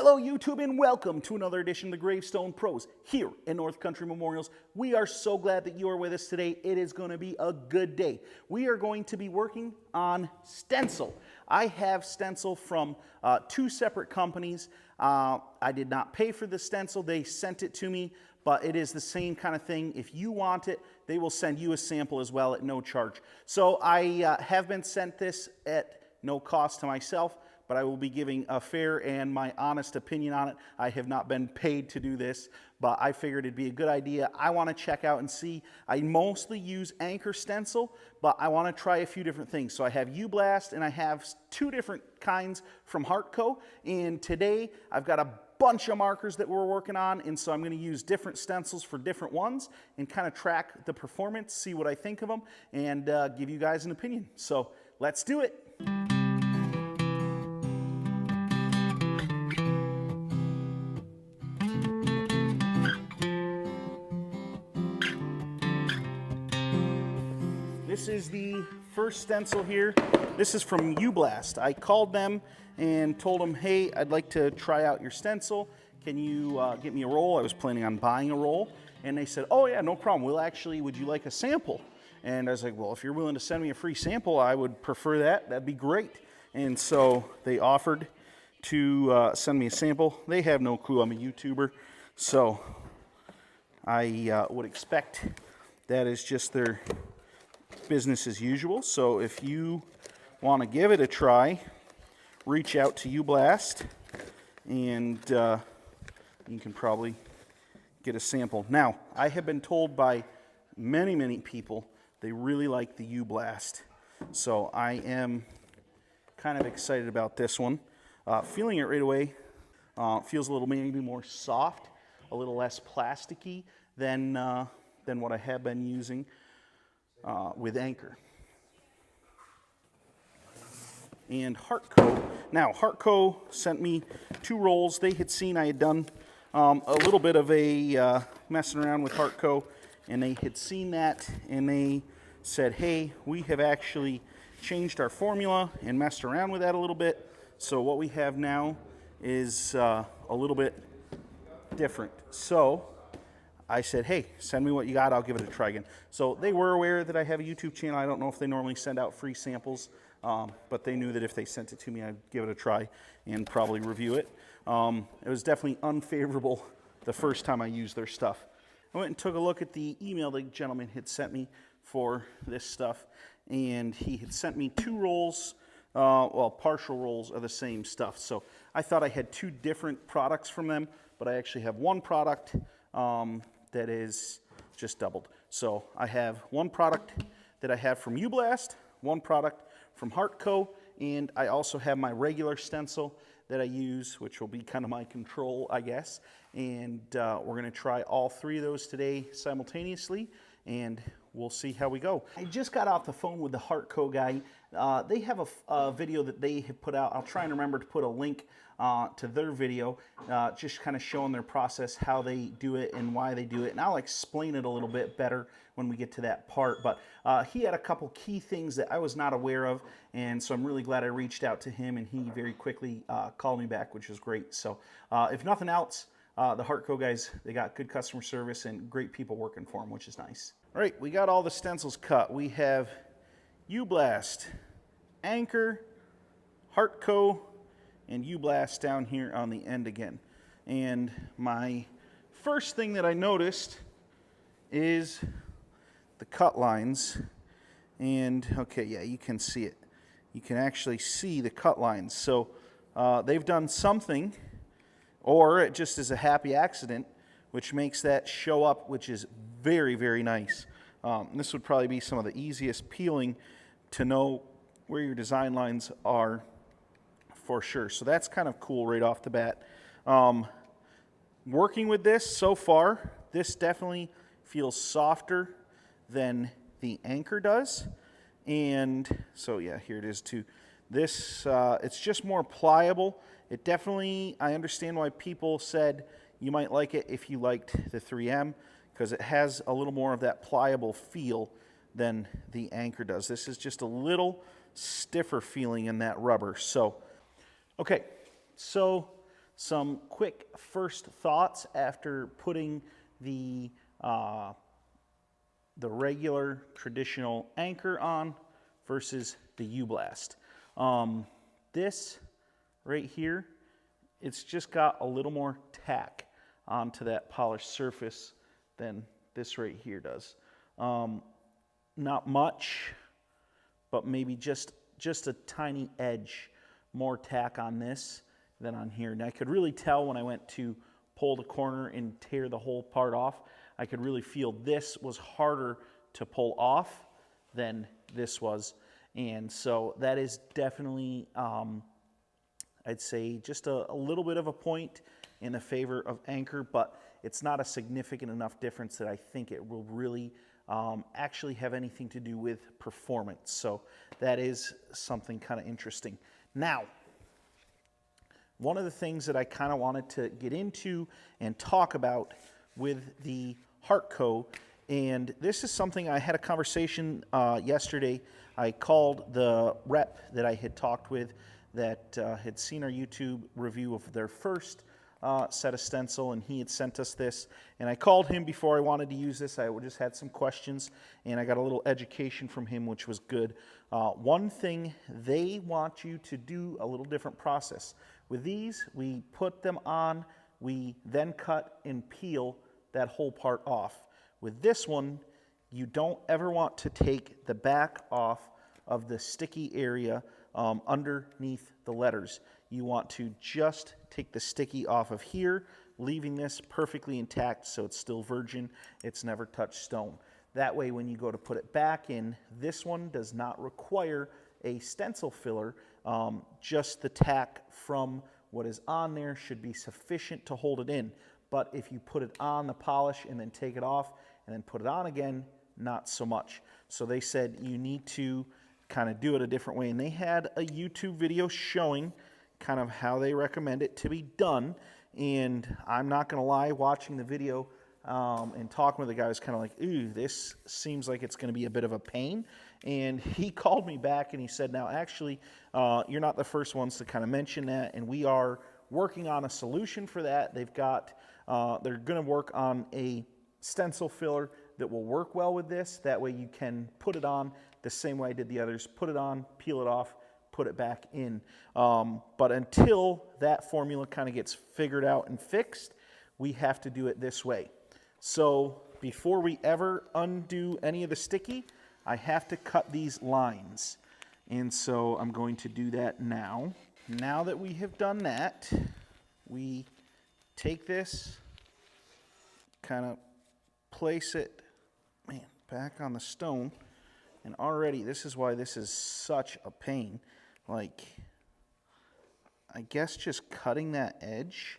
Hello YouTube and welcome to another edition of the Gravestone Pros here in North Country Memorials. We are so glad that you are with us today. It is going to be a good day. We are going to be working on Stencil. I have Stencil from two separate companies. I did not pay for the Stencil. They sent it to me, but it is the same kind of thing. If you want it, they will send you a sample as well at no charge. So I have been sent this at no cost to myself, but I will be giving a fair and my honest opinion on it. I have not been paid to do this, but I figured it'd be a good idea. I want to check out and see. I mostly use Anchor Stencil, but I want to try a few different things. So I have UBLAST and I have two different kinds from HARTCO. And today I've got a bunch of markers that we're working on, and so I'm going to use different stencils for different ones and kind of track the performance, see what I think of them, and give you guys an opinion. So let's do it. This is the first stencil here. This is from UBLAST. I called them and told them, hey, I'd like to try out your stencil. Can you get me a roll? I was planning on buying a roll. And they said, oh yeah, no problem. Would you like a sample? And I was like, well, if you're willing to send me a free sample, I would prefer that. That'd be great. And so they offered to send me a sample. They have no clue I'm a YouTuber. So I would expect that is just their business as usual. So if you want to give it a try, reach out to UBLAST and you can probably get a sample. Now, I have been told by many people they really like the UBLAST. So I am kind of excited about this one. Feeling it right away, feels a little maybe more soft, a little less plasticky than what I have been using with Anchor. And HARTCO. Now, HARTCO sent me two rolls. They had seen I had done a little bit of a messing around with HARTCO, and they had seen that, and they said, hey, we have actually changed our formula and messed around with that a little bit. So what we have now is a little bit different. So I said, hey, send me what you got. I'll give it a try again. So they were aware that I have a YouTube channel. I don't know if they normally send out free samples, but they knew that if they sent it to me, I'd give it a try and probably review it. It was definitely unfavorable the first time I used their stuff. I went and took a look at the email the gentleman had sent me for this stuff, and he had sent me two rolls, partial rolls of the same stuff. So I thought I had two different products from them, but I actually have one product that is just doubled. So I have one product that I have from UBLAST, one product from HARTCO, and I also have my regular stencil that I use, which will be kind of my control, I guess. And we're going to try all three of those today simultaneously, and we'll see how we go. I just got off the phone with the HARTCO guy. They have a video that they have put out. I'll try and remember to put a link to their video, just kind of showing their process, how they do it and why they do it. And I'll explain it a little bit better when we get to that part. But he had a couple key things that I was not aware of, and so I'm really glad I reached out to him, and he very quickly called me back, which was great. So if nothing else, the HARTCO guys, they got good customer service and great people working for them, which is nice. All right, we got all the stencils cut. We have UBLAST, Anchor, HARTCO, and UBLAST down here on the end again. And my first thing that I noticed is the cut lines. And okay, yeah, you can see it. You can actually see the cut lines. So they've done something, or it just is a happy accident, which makes that show up, which is very nice. This would probably be some of the easiest peeling to know where your design lines are for sure. So that's kind of cool right off the bat. Working with this so far, this definitely feels softer than the Anchor does. And so yeah, here it is too. This, it's just more pliable. It definitely, I understand why people said you might like it if you liked the 3M, because it has a little more of that pliable feel than the Anchor does. This is just a little stiffer feeling in that rubber. So, okay, so some quick first thoughts after putting the regular traditional anchor on versus the UBLAST. This right here, it's just got a little more tack onto that polished surface than this right here does. Not much, but maybe just a tiny edge more tack on this than on here. And I could really tell when I went to pull the corner and tear the whole part off, I could really feel this was harder to pull off than this was. And so that is definitely, I'd say, just a little bit of a point in the favor of anchor, but it's not a significant enough difference that I think it will really actually have anything to do with performance. So that is something kind of interesting. Now, one of the things that I kind of wanted to get into and talk about with the HARTCO, and this is something I had a conversation yesterday. I called the rep that I had talked with that had seen our YouTube review of their first set of Stencil, and he had sent us this. And I called him before I wanted to use this. I just had some questions, and I got a little education from him, which was good. One thing, they want you to do a little different process. With these, we put them on, we then cut and peel that whole part off. With this one, you don't ever want to take the back off of the sticky area underneath the letters. You want to just take the sticky off of here, leaving this perfectly intact so it's still virgin, it's never touched stone. That way when you go to put it back in, this one does not require a stencil filler. Just the tack from what is on there should be sufficient to hold it in. But if you put it on the polish and then take it off and then put it on again, not so much. So they said you need to kind of do it a different way. And they had a YouTube video showing kind of how they recommend it to be done. And I'm not going to lie, watching the video and talking with the guy was kind of like, ooh, this seems like it's going to be a bit of a pain. And he called me back and he said, now actually, you're not the first ones to kind of mention that, and we are working on a solution for that. They've got, they're going to work on a stencil filler that will work well with this. That way you can put it on the same way I did the others, put it on, peel it off, put it back in. But until that formula kind of gets figured out and fixed, we have to do it this way. So before we ever undo any of the sticky, I have to cut these lines. And so I'm going to do that now. Now that we have done that, we take this, kind of place it, back on the stone. And already, this is why this is such a pain. Like, I guess just cutting that edge,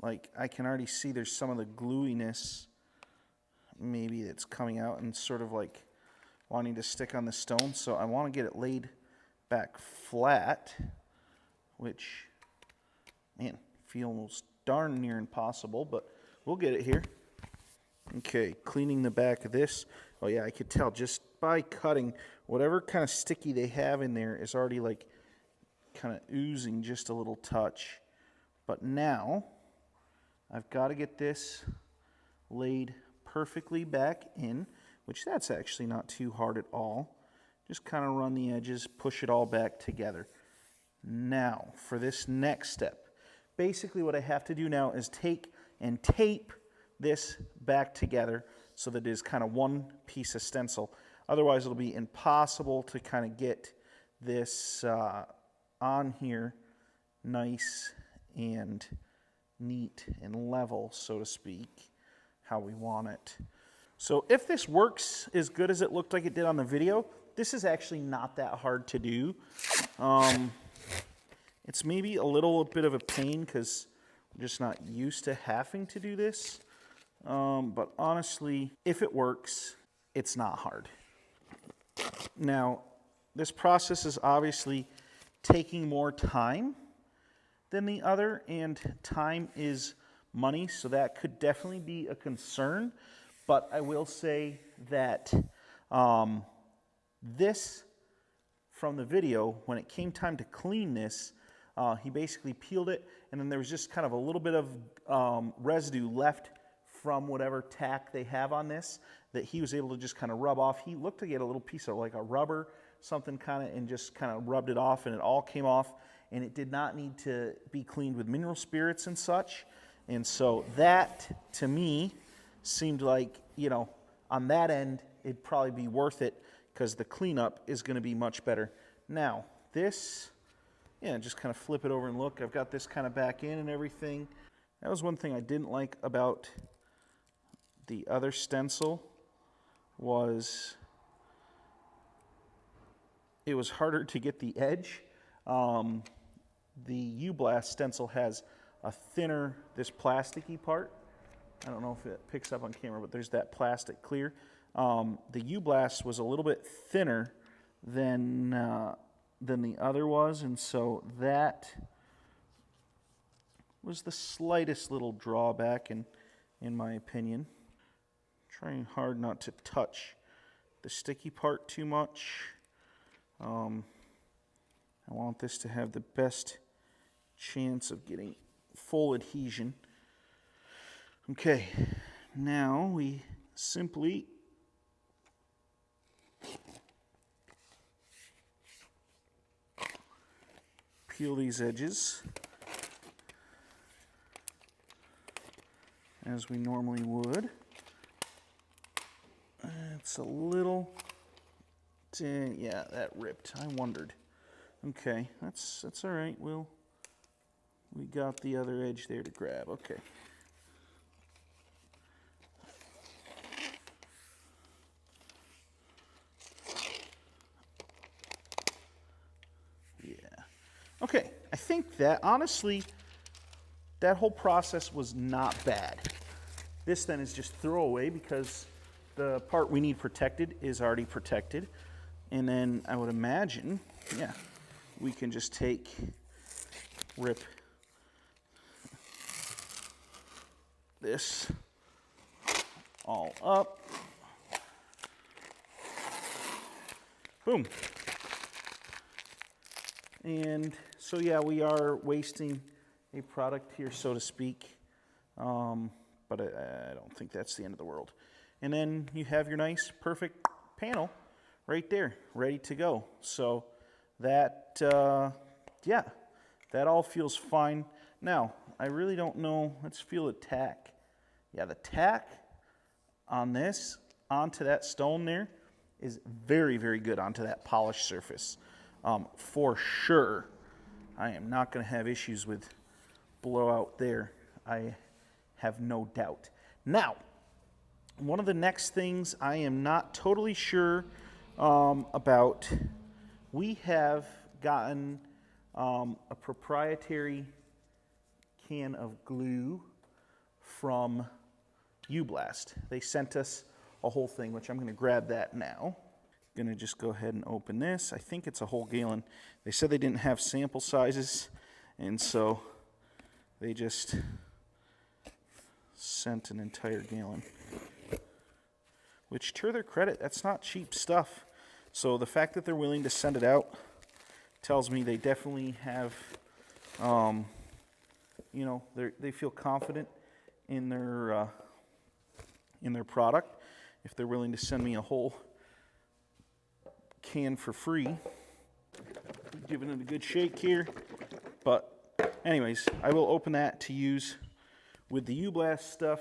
like I can already see there's some of the gluiness maybe that's coming out and sort of like wanting to stick on the stone. So I want to get it laid back flat, which, man, feels darn near impossible, but we'll get it here. Okay, cleaning the back of this. Oh yeah, I could tell just by cutting, whatever kind of sticky they have in there is already like kind of oozing just a little touch. But now I've got to get this laid perfectly back in, which that's actually not too hard at all. Just kind of run the edges, push it all back together. Now for this next step, basically what I have to do now is take and tape this back together so that it is kind of one piece of stencil. Otherwise it'll be impossible to kind of get this on here nice and neat and level, so to speak, how we want it. So if this works as good as it looked like it did on the video, this is actually not that hard to do. It's maybe a little bit of a pain because I'm just not used to having to do this. But honestly, if it works, it's not hard. Now, this process is obviously taking more time than the other, and time is money, so that could definitely be a concern. But I will say that this, from the video, when it came time to clean this, he basically peeled it and then there was just kind of a little bit of residue left from whatever tack they have on this that he was able to just kind of rub off. He looked to get a little piece of like a rubber, something kind of, and just kind of rubbed it off, and it all came off, and it did not need to be cleaned with mineral spirits and such. And so that, to me, seemed like, you know, on that end, it'd probably be worth it because the cleanup is going to be much better. Now, this, yeah, just kind of flip it over and look. I've got this kind of back in and everything. That was one thing I didn't like about the other stencil, was it was harder to get the edge. The UBLAST stencil has a thinner, this plasticky part. I don't know if it picks up on camera, but there's that plastic clear. The UBLAST was a little bit thinner than the other was, and so that was the slightest little drawback in my opinion. Trying hard not to touch the sticky part too much. I want this to have the best chance of getting full adhesion. Okay, now we simply peel these edges as we normally would. It's a little, yeah, that ripped. I wondered. Okay, that's all right. We got the other edge there to grab. Okay. Yeah. Okay, I think that, honestly, that whole process was not bad. This then is just throwaway because the part we need protected is already protected. And then I would imagine, yeah, we can just rip this all up. Boom. And so, yeah, we are wasting a product here, so to speak. But I don't think that's the end of the world. And then you have your nice, perfect panel right there, ready to go. So that, yeah, that all feels fine. Now, I really don't know. Let's feel the tack. Yeah, the tack on this, onto that stone there, is very, very good onto that polished surface. For sure, I am not going to have issues with blowout there. I have no doubt. Now, one of the next things I am not totally sure about, we have gotten a proprietary can of glue from UBLAST. They sent us a whole thing, which I'm going to grab that now. Going to just go ahead and open this. I think it's a whole gallon. They said they didn't have sample sizes, and so they just sent an entire gallon. Which, to their credit, that's not cheap stuff. So the fact that they're willing to send it out tells me they definitely have, you know, they feel confident in their product. If they're willing to send me a whole can for free, giving it a good shake here. But anyways, I will open that to use with the UBLAST stuff,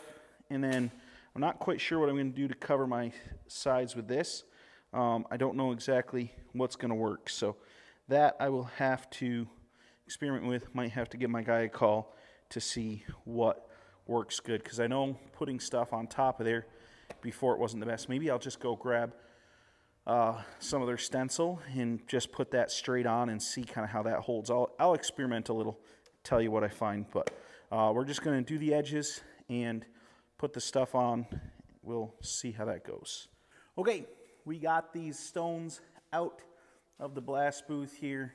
and then I'm not quite sure what I'm going to do to cover my sides with this. I don't know exactly what's going to work, so that I will have to experiment with. Might have to give my guy a call to see what works good, because I know putting stuff on top of there before it wasn't the best. Maybe I'll just go grab some of their stencil and just put that straight on and see kind of how that holds. I'll experiment a little, tell you what I find, but we're just going to do the edges and put the stuff on. We'll see how that goes. Okay, we got these stones out of the blast booth here.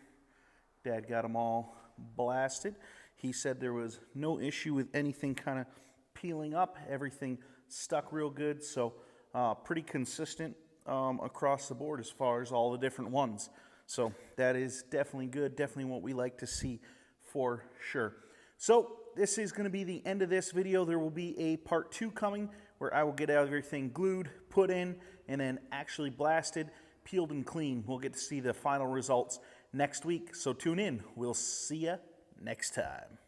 Dad got them all blasted. He said there was no issue with anything kind of peeling up. Everything stuck real good, so pretty consistent across the board as far as all the different ones. So that is definitely good, definitely what we like to see for sure. So this is going to be the end of this video. There will be a part 2 coming where I will get everything glued, put in, and then actually blasted, peeled, and clean. We'll get to see the final results next week. So tune in. We'll see ya next time.